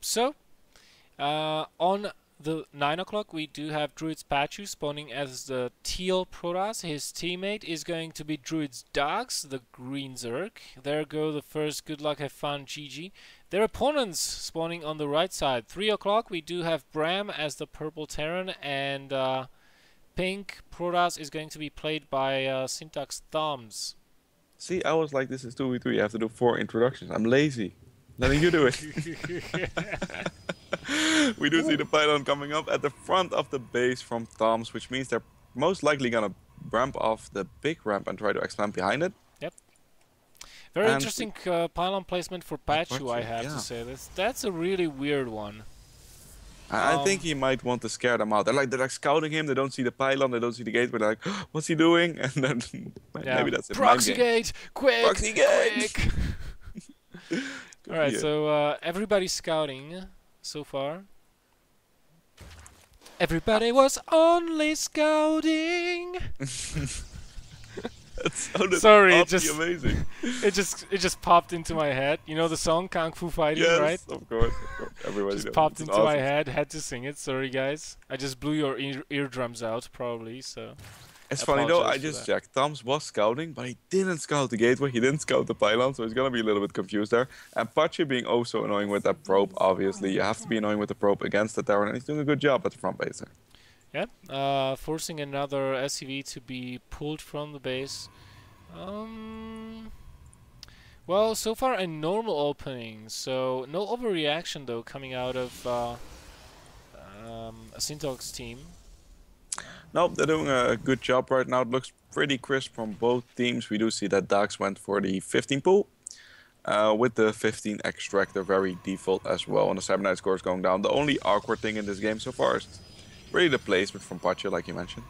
So, on the 9 o'clock, we do have Druidz Pachu spawning as the teal Protoss. His teammate is going to be Druidz Dogs, the green Zerg. There go the first. Good luck, have fun, GG. Their opponents spawning on the right side. 3 o'clock, we do have Bram as the purple Terran, and pink Protoss is going to be played by Sintox Thumbs. See, I was like, this is 2v3. You have to do 4 introductions. I'm lazy. Letting you do it. We do see the pylon coming up at the front of the base from Toms, which means they're most likely gonna ramp off the big ramp and try to expand behind it. Yep. Very interesting pylon placement for Pachu, I have to say. That's a really weird one. I think he might want to scare them out. They're like scouting him. They don't see the pylon. They don't see the gate. But they're like, what's he doing? And then maybe that's it. Proxy gate, quick! Proxy gate! Quick. All right, so everybody's scouting so far. Everybody was only scouting. Sorry, it just amazing. it just popped into my head. You know the song Kung Fu Fighting, right? Of course. Everybody just popped into my head. Had to sing it. Sorry, guys. I just blew your eardrums out, probably. So. It's funny though. I just checked. Toms was scouting, but he didn't scout the gateway. He didn't scout the pylon, so he's gonna be a little bit confused there. And Pachi being oh so annoying with that probe. Obviously, you have to be annoying with the probe against the Terran, and he's doing a good job at the front base there. Yeah, forcing another SCV to be pulled from the base. Well, so far a normal opening, so no overreaction though coming out of a Sintox team. Nope, they're doing a good job right now. It looks pretty crisp from both teams. We do see that Dax went for the 15 pool. With the 15 extractor very default as well, and the Cybernite score is going down. The only awkward thing in this game so far is really the placement from Pachi, like you mentioned.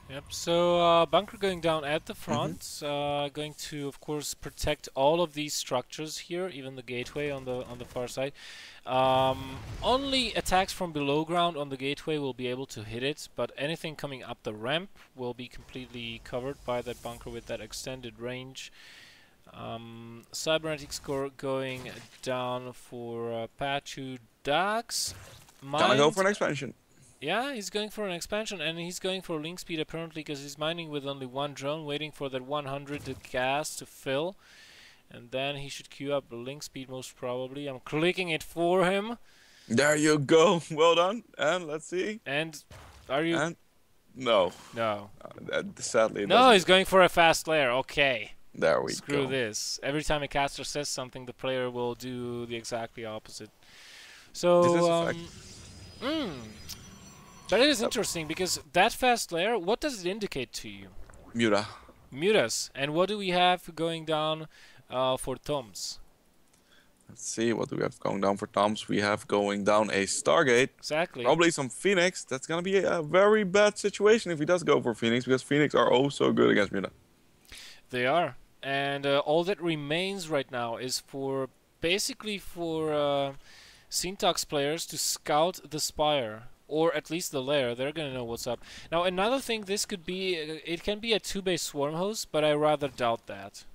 Yep, so bunker going down at the front, going to of course protect all of these structures here, even the gateway on the far side. Only attacks from below ground on the gateway will be able to hit it, but anything coming up the ramp will be completely covered by that bunker with that extended range. Cybernetic score going down for Pachu Dax. Gonna go for an expansion. Yeah, he's going for an expansion, and he's going for link speed apparently because he's mining with only one drone, waiting for that 100 gas to fill. And then he should queue up link speed most probably. I'm clicking it for him. There you go. Well done. And let's see. And are you... And no. No. Sadly. No, he's going for a fast layer. Okay. There we go. Screw this. Every time a caster says something, the player will do the exactly opposite. So... This is a fact. But it is interesting because that fast layer, what does it indicate to you? Muta. Mutas. And what do we have going down for Toms? Let's see, what do we have going down for Toms? We have going down a Stargate. Exactly. Probably some Phoenix. That's going to be a very bad situation if he does go for Phoenix, because Phoenix are oh so good against Muta. They are. And all that remains right now is for basically for Sintox players to scout the Spire. Or at least the lair. They're gonna know what's up. Now another thing, this could be, it can be a 2-base swarm host, but I rather doubt that.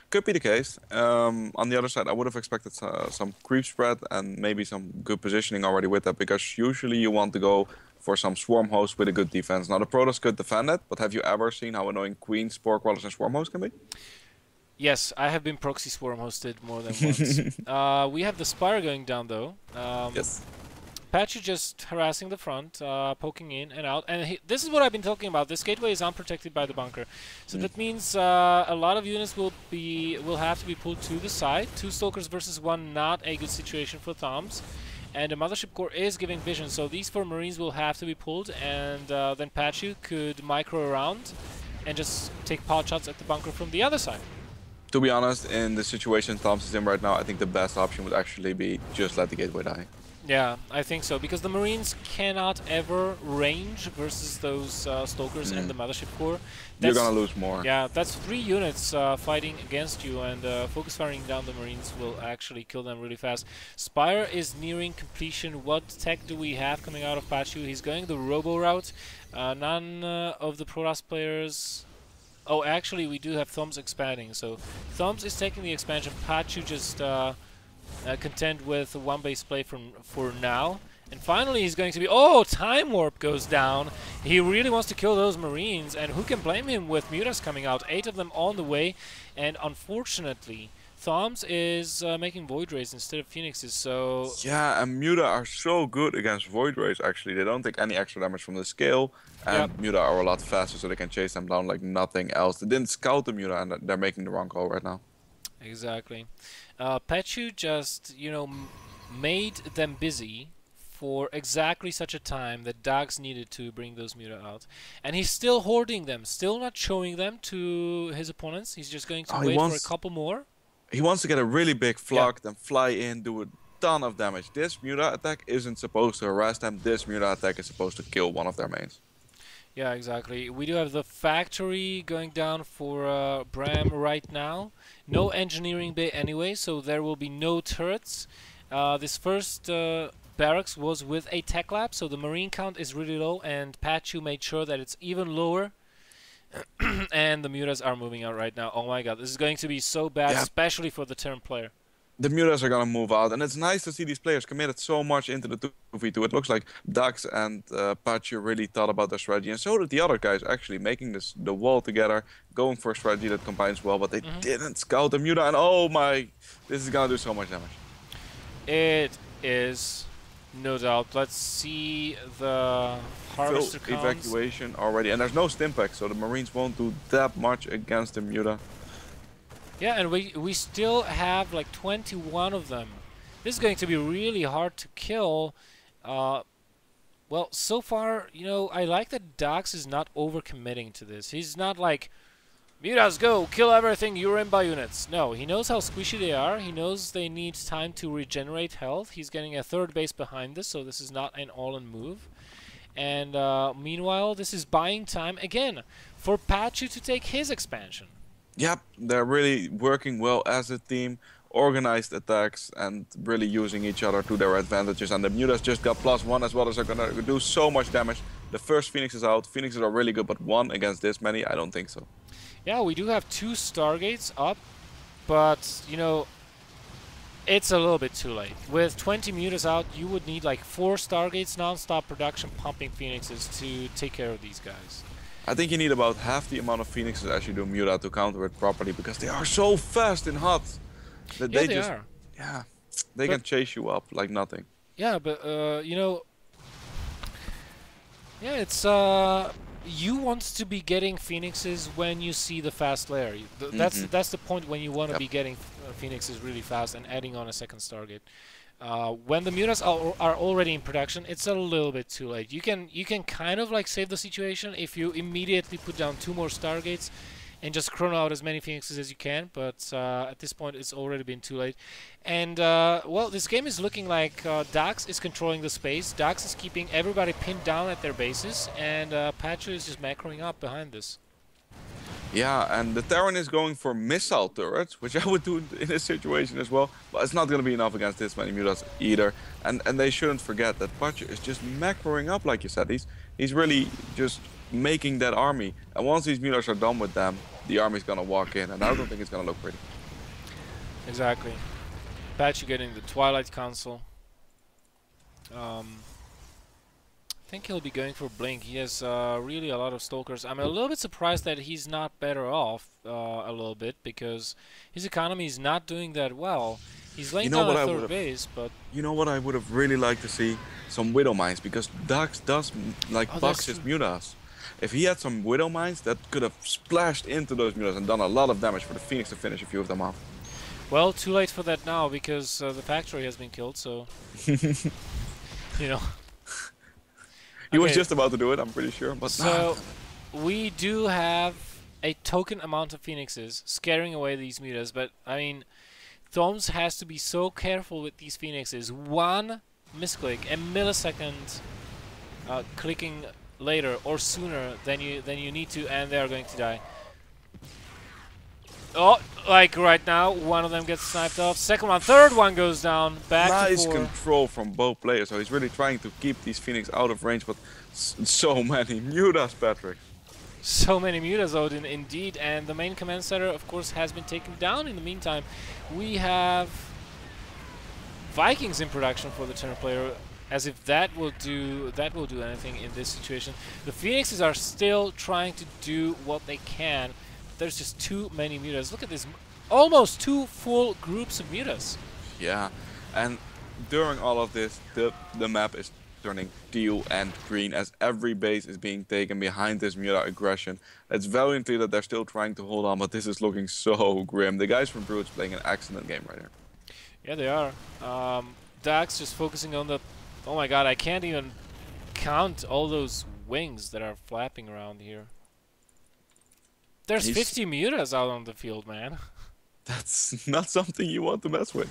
Could be the case. On the other side, I would have expected some creep spread and maybe some good positioning already with that, because usually you want to go for some swarm host with a good defense. Now the Protoss could defend it, but have you ever seen how annoying Queen, Spore Crawlers and swarm host can be? Yes, I have been proxy swarm hosted more than once. We have the Spire going down though. Yes. Pachu just harassing the front, poking in and out, and this is what I've been talking about. This gateway is unprotected by the bunker, so that means a lot of units will have to be pulled to the side. 2 Stalkers versus 1, not a good situation for Toms, and the Mothership Core is giving vision, so these 4 Marines will have to be pulled, and then Pachu could micro around and just take pot shots at the bunker from the other side. To be honest, in the situation Toms is in right now, I think the best option would actually be just let the gateway die. Yeah, I think so, because the Marines cannot ever range versus those Stalkers and the Mothership Core. You're gonna lose more. Yeah, that's 3 units fighting against you, and focus firing down the Marines will actually kill them really fast. Spire is nearing completion. What tech do we have coming out of Pachu? He's going the Robo route. None of the Protoss players... Oh, actually, we do have Thumbs expanding, so Thumbs is taking the expansion. Pachu just... content with one base play for now. And finally he's going to be... Oh, Time Warp goes down. He really wants to kill those Marines, and who can blame him with Mutas coming out? 8 of them on the way, and unfortunately Thoms is making Void Rays instead of Phoenixes, so... Yeah, and Muta are so good against Void Rays, actually. They don't take any extra damage from the scale, and Muta are a lot faster, so they can chase them down like nothing else. They didn't scout the Muta, and they're making the wrong call right now. Exactly. Pechu just, you know, made them busy for exactly such a time that Dags needed to bring those Muta out. And he's still hoarding them, still not showing them to his opponents. He's just going to wait for a couple more. He wants to get a really big flock, then fly in, do a ton of damage. This Muta attack isn't supposed to harass them. This Muta attack is supposed to kill one of their mains. Yeah, exactly. We do have the factory going down for Bram right now. No engineering bay anyway, so there will be no turrets. This first barracks was with a tech lab, so the marine count is really low, and Pachu made sure that it's even lower. And the Mutas are moving out right now. Oh my god, this is going to be so bad, especially for the Terran player. The Mutas are gonna move out, and it's nice to see these players committed so much into the 2v2. It looks like Dax and Pachu really thought about their strategy, and so did the other guys, actually, making the wall together, going for a strategy that combines well, but they didn't scout the Muta, and oh my, this is gonna do so much damage. It is, no doubt. Let's see the harvester counts. Evacuation already, and there's no Stimpack, so the Marines won't do that much against the Muta. Yeah, and we still have like 21 of them. This is going to be really hard to kill. Well, so far, you know, I like that Dax is not overcommitting to this. He's not like, Mutas, go, kill everything, you're in by units. No, he knows how squishy they are. He knows they need time to regenerate health. He's getting a third base behind this, so this is not an all-in move. And meanwhile, this is buying time, again, for Pachu to take his expansion. Yep, they're really working well as a team, organized attacks, and really using each other to their advantages. And the Mutas just got +1 as well, as they're gonna do so much damage. The first Phoenix is out. Phoenixes are really good, but one against this many, I don't think so. Yeah, we do have 2 Stargates up, but, you know, it's a little bit too late. With 20 Mutas out, you would need like 4 Stargates non-stop production pumping Phoenixes to take care of these guys. I think you need about half the amount of Phoenixes as you do Muta to counter it properly, because they are so fast in hot that yeah, they are. Yeah, they can chase you up like nothing. Yeah, but you know, yeah, it's you want to be getting Phoenixes when you see the fast layer. That's the point, when you want to be getting Phoenixes really fast and adding on a second Stargate. When the Mutas are already in production, it's a little bit too late. You can kind of like save the situation if you immediately put down 2 more Stargates and just chrono out as many Phoenixes as you can, but at this point it's already been too late. And well, this game is looking like Dax is controlling the space. Dax is keeping everybody pinned down at their bases, and Pachu is just macroing up behind this. Yeah, and the Terran is going for missile turrets, which I would do in this situation as well. But it's not going to be enough against this many Mutas either. And they shouldn't forget that Pachu is just macroing up, like you said. He's really just making that army. And once these Mutas are done with them, the army's going to walk in. And I don't think it's going to look pretty. Exactly. Pachu getting the Twilight Council. I think he'll be going for Blink. He has really a lot of Stalkers. I'm a little bit surprised that he's not better off a little bit, because his economy is not doing that well. He's laying down a third base, but... You know what I would have really liked to see? Some Widow Mines, because Dax does like box his Mutas. If he had some Widow Mines, that could have splashed into those Mutas and done a lot of damage for the Phoenix to finish a few of them off. Well, too late for that now, because the factory has been killed, so... you know... He was just about to do it, I'm pretty sure. But so, we do have a token amount of Phoenixes scaring away these Mutas, but, I mean, Thoms has to be so careful with these Phoenixes. One misclick, a millisecond clicking later or sooner than you need to, and they are going to die. Oh, like right now, one of them gets sniped off. Second one, third one goes down. Back to 4. Nice control from both players. So he's really trying to keep these Phoenix out of range, but so many Mutas, Patrick. So many Mutas, Odin, indeed. And the main command center, of course, has been taken down in the meantime. We have Vikings in production for the turn player, as if that will do anything in this situation. The Phoenixes are still trying to do what they can. There's just too many mutas. Look at this, almost 2 full groups of mutas. Yeah, and during all of this, the map is turning teal and green as every base is being taken behind this muta aggression. It's valiantly that they're still trying to hold on, but this is looking so grim. The guys from Druidz playing an excellent game right here. Yeah, they are. Dax just focusing on the... Oh my god, I can't even count all those wings that are flapping around here. There's 50 mutas out on the field, man. That's not something you want to mess with.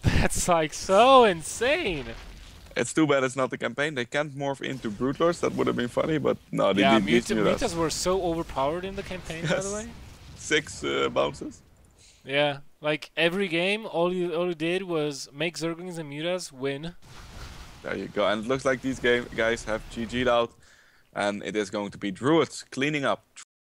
That's like so insane. It's too bad it's not the campaign. They can't morph into Brute Lords. That would have been funny, but no, they yeah, need these mutas. mutas were so overpowered in the campaign, by the way. 6 bounces. Yeah, like every game, all you did was make Zerglings and mutas win. There you go. And it looks like these guys have GG'd out. And it is going to be Druidz cleaning up